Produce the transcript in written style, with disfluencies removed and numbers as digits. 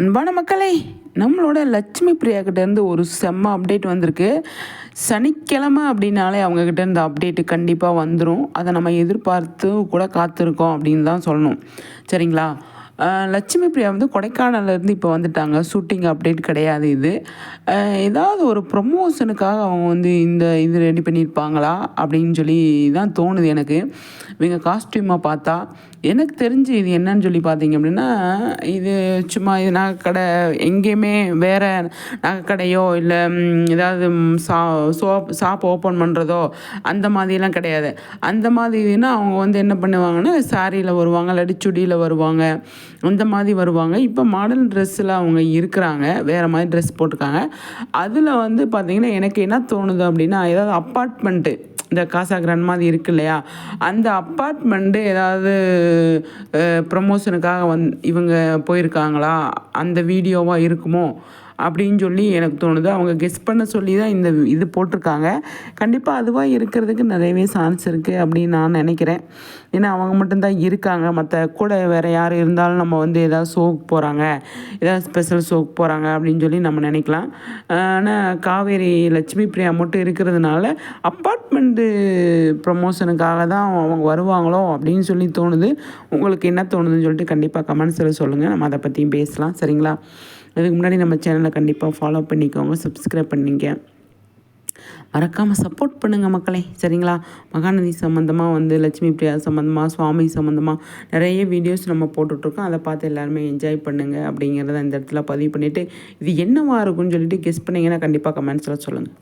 அன்பான மக்களே, நம்மளோட லட்சுமி பிரியா கிட்டேருந்து ஒரு செம்ம அப்டேட் வந்திருக்கு. சனிக்கிழமை அப்படின்னாலே அவங்கக்கிட்டேருந்து அப்டேட்டு கண்டிப்பாக வந்துடும். அதை நம்ம எதிர்பார்த்து கூட காத்திருக்கோம் அப்படின்னு தான் சொல்லணும். சரிங்களா? லட்சுமி பிரியா வந்து கொடைக்கானல்லேருந்து இப்போ வந்துட்டாங்க. ஷூட்டிங் அப்டேட் கிடையாது இது. ஏதாவது ஒரு ப்ரொமோஷனுக்காக அவங்க வந்து இது ரெடி பண்ணியிருப்பாங்களா அப்படின்னு சொல்லி தான் தோணுது எனக்கு. இவங்க காஸ்ட்யூமை பார்த்தா எனக்கு தெரிஞ்சு இது என்னன்னு சொல்லி பார்த்தீங்க அப்படின்னா, இது சும்மா இது நகைக்கடை எங்கேயுமே வேறு நகைக்கடையோ இல்லை ஏதாவது ஷாப் ஓப்பன் பண்ணுறதோ அந்த மாதிரிலாம் கிடையாது. அந்த மாதிரினா அவங்க வந்து என்ன பண்ணுவாங்கன்னா, சாரியில் வருவாங்க, இல்லாட்டி சுடியில் வருவாங்க, அந்த மாதிரி வருவாங்க. இப்போ மாடர்ன் ட்ரெஸ்ஸில் அவங்க இருக்கிறாங்க, வேறு மாதிரி ட்ரெஸ் போட்டிருக்காங்க. அதில் வந்து பார்த்திங்கன்னா எனக்கு என்ன தோணுது அப்படின்னா, ஏதாவது அப்பார்ட்மெண்ட்டு இந்த காசா கிராண்ட் மாதிரி இருக்கு இல்லையா, அந்த அப்பார்ட்மெண்ட்டு ஏதாவது ப்ரமோஷனுக்காக இவங்க போயிருக்காங்களா, அந்த வீடியோவாக இருக்குமோ அப்படின்னு சொல்லி எனக்கு தோணுது. அவங்க கெஸ் பண்ண சொல்லி தான் இது போட்டிருக்காங்க. கண்டிப்பாக அதுவாக இருக்கிறதுக்கு நிறையவே சான்ஸ் இருக்குது அப்படின்னு நான் நினைக்கிறேன். ஏன்னா அவங்க மட்டும்தான் இருக்காங்க, மற்ற கூட வேறு யார் இருந்தாலும் நம்ம வந்து ஏதாவது ஷோக்கு போகிறாங்க, ஏதாவது ஸ்பெஷல் ஷோக்கு போகிறாங்க அப்படின்னு சொல்லி நம்ம நினைக்கலாம். ஆனால் காவேரி லட்சுமி பிரியா மட்டும் இருக்கிறதுனால அப்பார்ட்மெண்ட்டு ப்ரமோஷனுக்காக தான் அவங்க வருவாங்களோ அப்படின்னு சொல்லி தோணுது. உங்களுக்கு என்ன தோணுதுன்னு சொல்லிட்டு கண்டிப்பாக கமெண்ட்ஸில் சொல்லுங்கள். நம்ம அதை பற்றியும் பேசலாம். சரிங்களா? அதுக்கு முன்னாடி நம்ம சேனலை கண்டிப்பாக ஃபாலோ பண்ணிக்கோங்க, சப்ஸ்கிரைப் பண்ணிங்க, மறக்காமல் சப்போர்ட் பண்ணுங்கள் மக்களே. சரிங்களா? மகாநதி சம்மந்தமாக வந்து லட்சுமி பிரியா சம்மந்தமாக, சுவாமி சம்மந்தமாக நிறைய வீடியோஸ் நம்ம போட்டுட்ருக்கோம். அதை பார்த்து எல்லாருமே என்ஜாய் பண்ணுங்கள் அப்படிங்கிறத இந்த இடத்துல பதிவு பண்ணிவிட்டு, இது என்னவாக இருக்குன்னு சொல்லிட்டு கெஸ் பண்ணிங்கன்னா கண்டிப்பாக கமெண்ட்ஸில் சொல்லுங்கள்.